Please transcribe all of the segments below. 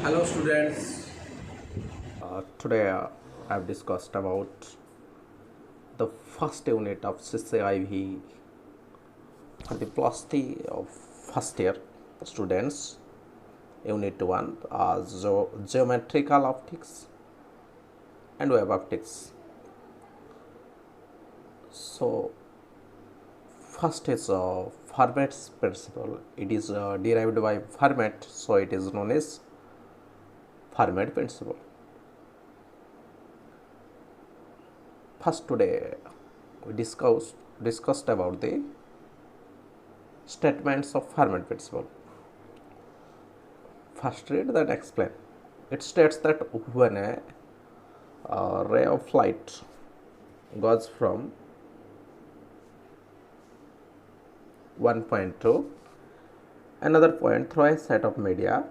Hello students. Today I have discussed about the first unit of CCIV for the plus T of first year students. Unit 1 Geometrical Optics and Web Optics. So first is Fermat's principle. It is derived by Fermat, so it is known as Fermat principle. First today we discussed about the statements of Fermat principle. First read then explain. It states that when a ray of light goes from one point to another point through a set of media,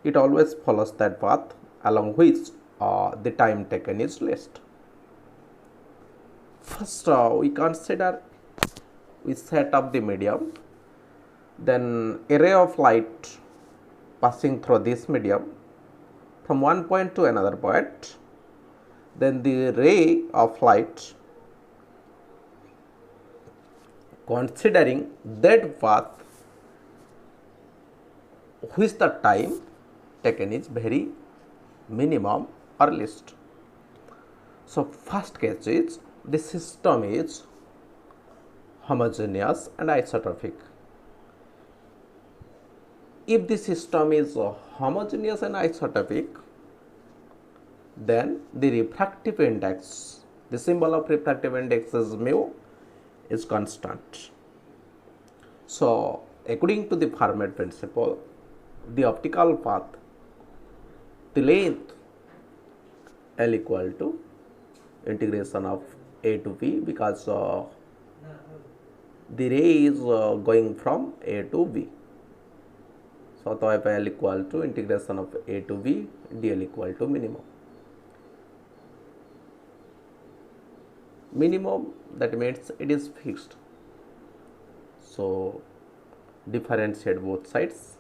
it always follows that path along which the time taken is least. First, we set up the medium, then a ray of light passing through this medium from one point to another point, then the ray of light considering that path which the time taken is very minimum or least. So first case is the system is homogeneous and isotropic. If the system is homogeneous and isotropic, then the refractive index, the symbol of refractive index is mu, is constant. So according to the Fermat principle, the optical path, the length L equal to integration of A to B, because the ray is going from A to B. So L equal to integration of A to B, dl equal to minimum. Minimum, that means it is fixed. So differentiate both sides,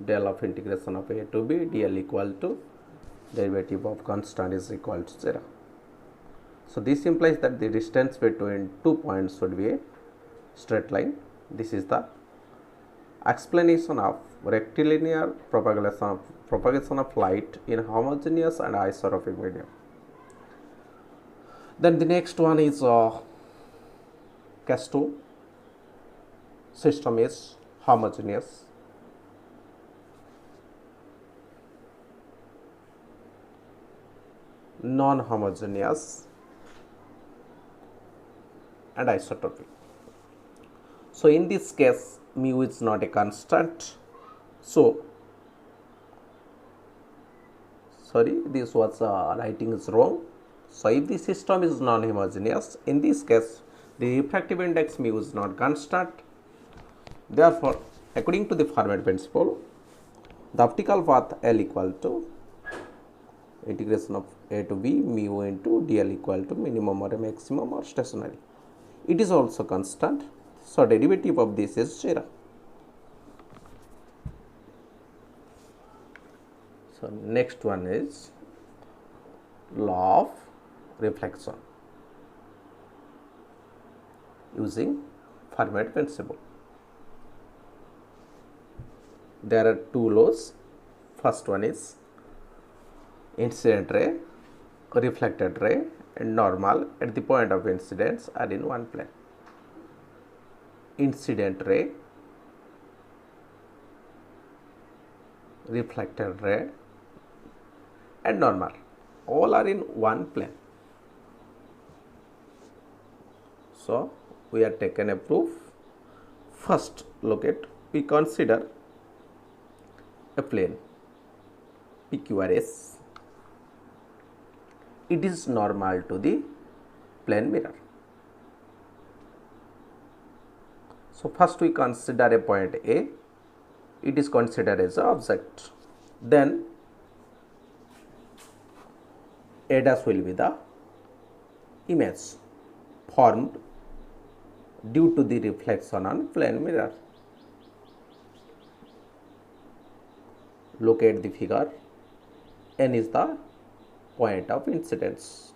del of integration of A to B, dl equal to derivative of constant is equal to 0. So this implies that the distance between 2 points should be a straight line. This is the explanation of rectilinear propagation of light in homogeneous and isotropic medium. Then the next one is case 2. System is homogeneous. Non-homogeneous and isotropic. So in this case, mu is not a constant. So sorry, this was writing is wrong. So if the system is non-homogeneous, in this case the refractive index mu is not constant. Therefore, according to the Fermat principle, the optical path L equal to integration of A to B mu into dl equal to minimum or maximum or stationary. It is also constant. So derivative of this is 0. So next one is law of reflection using Fermat principle. There are two laws. First one is incident ray, reflected ray and normal at the point of incidence are in one plane. Incident ray, reflected ray and normal all are in one plane. So we are taken a proof. First look at, we consider a plane PQRS. It is normal to the plane mirror. So first we consider a point A. It is considered as an object. Then A dash will be the image formed due to the reflection on plane mirror. Look at the figure. n is the point of incidence.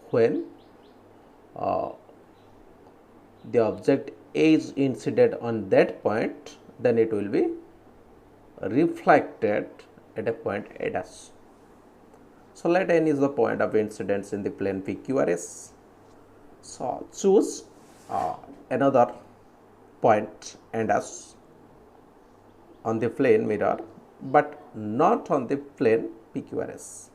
When the object A is incident on that point, then it will be reflected at a point A dash. So let n is the point of incidence in the plane PQRS. So choose another point N dash on the plane mirror, but not on the plane PQRS.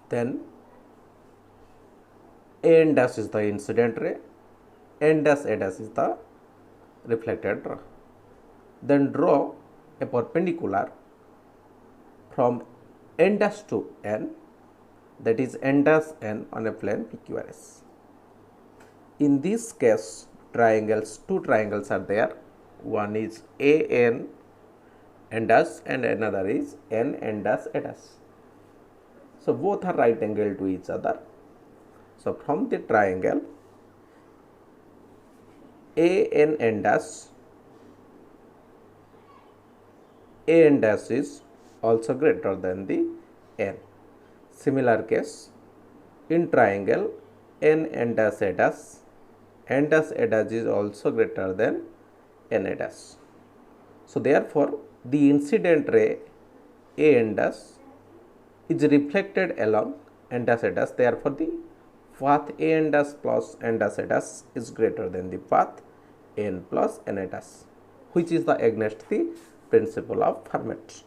Then A n dash is the incident ray, n dash A dash is the reflected ray. Then draw a perpendicular from n dash to n, that is n dash n on a plane PQRS. In this case, two triangles are there. One is AN n dash and another is n dash A dash. So both are right angle to each other. So from the triangle AN n dash, AN dash is also greater than the n. Similar case in triangle n dash A dash, n dash A dash is also greater than n A dash. So therefore the incident ray AN dash is reflected along n dash A dash. Therefore the path AN dash plus n dash A dash is greater than the path n plus n A dash, which is the against the principle of Fermat.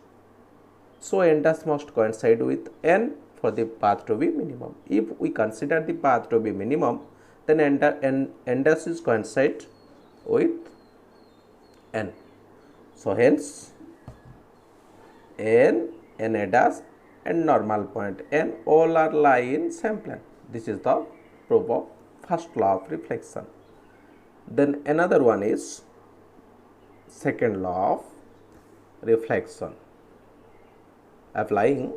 So n dash must coincide with n for the path to be minimum. If we consider the path to be minimum, then n dash is coincide with n. So hence n A dash and normal point n all are lie in same plane. This is the proof of first law of reflection. Then another one is second law of reflection, applying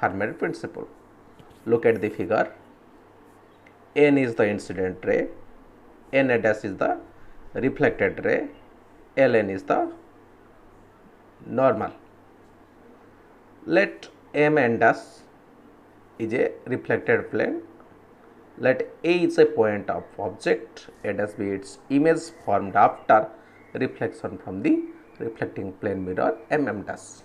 Fermat principle. Look at the figure. N is the incident ray, n A dash is the reflected ray, Ln is the normal. Let M n dash is a reflected plane. Let A is a point of object, A dash be its image formed after reflection from the reflecting plane mirror M dash.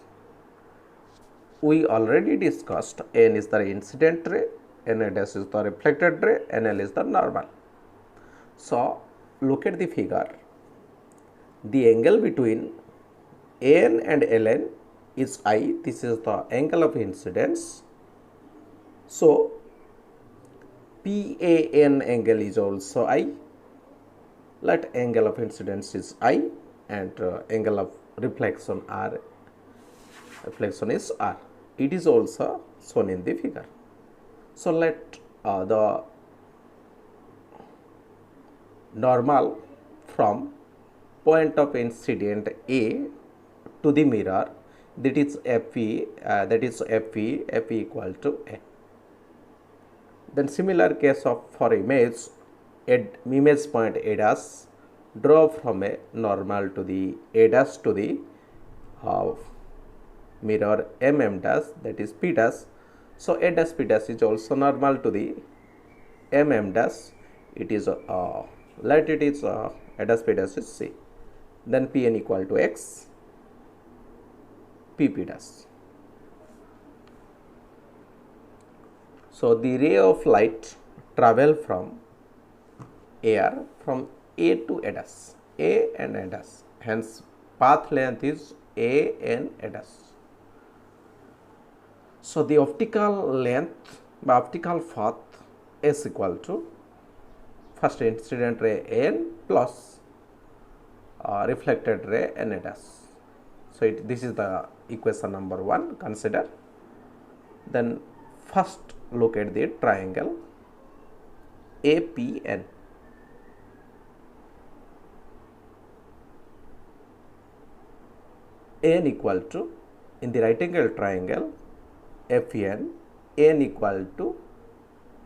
We already discussed n is the incident ray, n A dash is the reflected ray, NL is the normal. So look at the figure. The angle between AN and LN is I. This is the angle of incidence. So PAN angle is also I. Let angle of incidence is I and angle of reflection R. Reflection is R. It is also shown in the figure. So let the normal from point of incident A to the mirror, that is FE, FE equal to A. Then similar case of for image point A dash, draw from a normal to the A dash to the mirror M dash, that is P dash. So A dash P dash is also normal to the M dash. It is let it is A dash P dash is C. Then Pn equal to X, PP dash. So the ray of light travel from air from A to A dash, A and A dash. Hence path length is A and A dash. So the optical length, optical path is equal to first incident ray N plus reflected ray N A dash. So this is the equation number 1. Consider. Then first look at the triangle APN. N equal to, in the right angle triangle FN, N equal to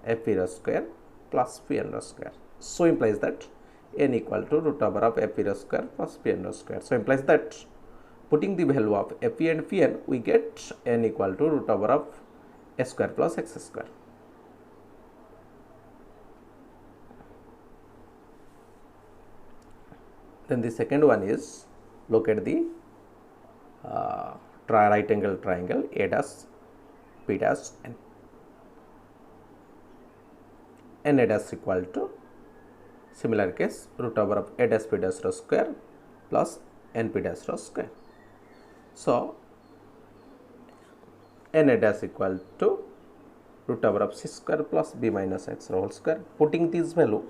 F square plus Pn square. So implies that n equal to root over of f r square plus p n square. So implies that putting the value of f and p n, we get n equal to root over of s square plus x square. Then the second one is, look at the right angle triangle a dash p dash n. N a dash equal to, similar case, root over of a dash p dash rho square plus n p dash rho square. So n a dash equal to root over of c square plus b minus x whole square. Putting this value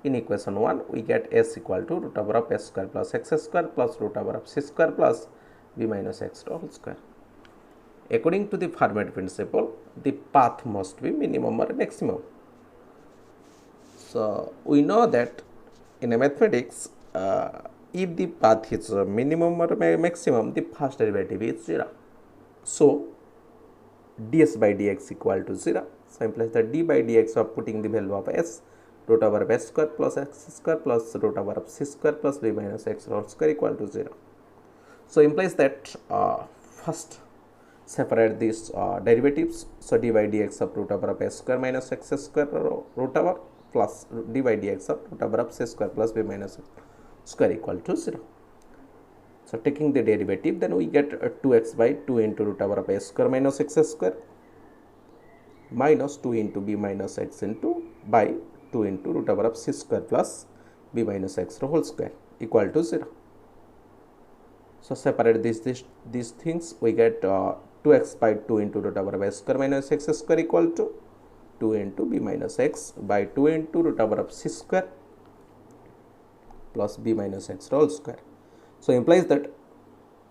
in equation 1, we get s equal to root over of s square plus x square plus root over of c square plus b minus x whole square. According to the Fermat principle, the path must be minimum or maximum. So we know that in mathematics, if the path is minimum or maximum, the first derivative is 0. So ds by dx equal to 0. So implies that d by dx of putting the value of s, root over of s square plus x square plus root over of c square plus b minus x whole square equal to 0. So implies that first separate these derivatives. So d by dx of root over of s square minus x square root over plus d by dx of root over of c square plus b minus x square equal to 0. So taking the derivative, then we get 2x by 2 into root over of s square minus x square minus 2 into b minus x into by 2 into root over of c square plus b minus x whole square equal to 0. So separate these things, we get 2x by 2 into root over of s square minus x square equal to 2 into b minus x by 2 into root over of c square plus b minus x whole square. So implies that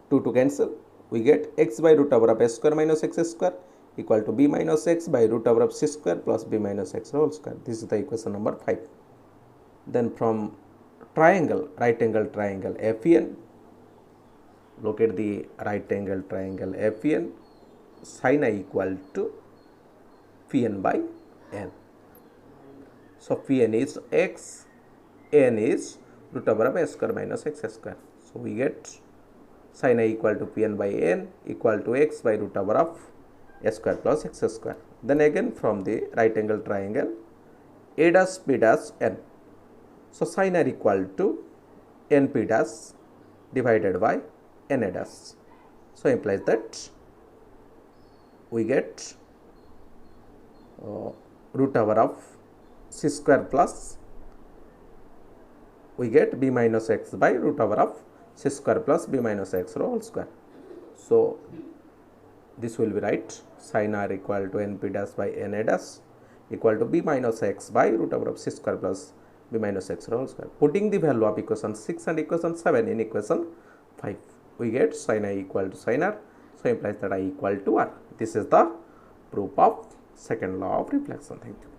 2 to cancel, we get x by root over of s square minus x square equal to b minus x by root over of c square plus b minus x whole square. This is the equation number 5. Then from triangle, right angle triangle FEN, look at the right angle triangle FEN, sin I equal to Pn by n. So Pn is x, n is root over of s square minus x square. So we get sin I equal to Pn by n equal to x by root over of s square plus x square. Then again from the right angle triangle a dash p dash n. So sin r equal to n p dash divided by n a dash. So implies that we get root over of c square plus, we get b minus x by root over of c square plus b minus x whole square. So this will be right, sin r equal to n p dash by n a dash equal to b minus x by root over of c square plus b minus x whole square. Putting the value of equation 6 and equation 7 in equation 5, we get sin I equal to sin r. So implies that I equal to r. This is the proof of second law of reflection. Thank you.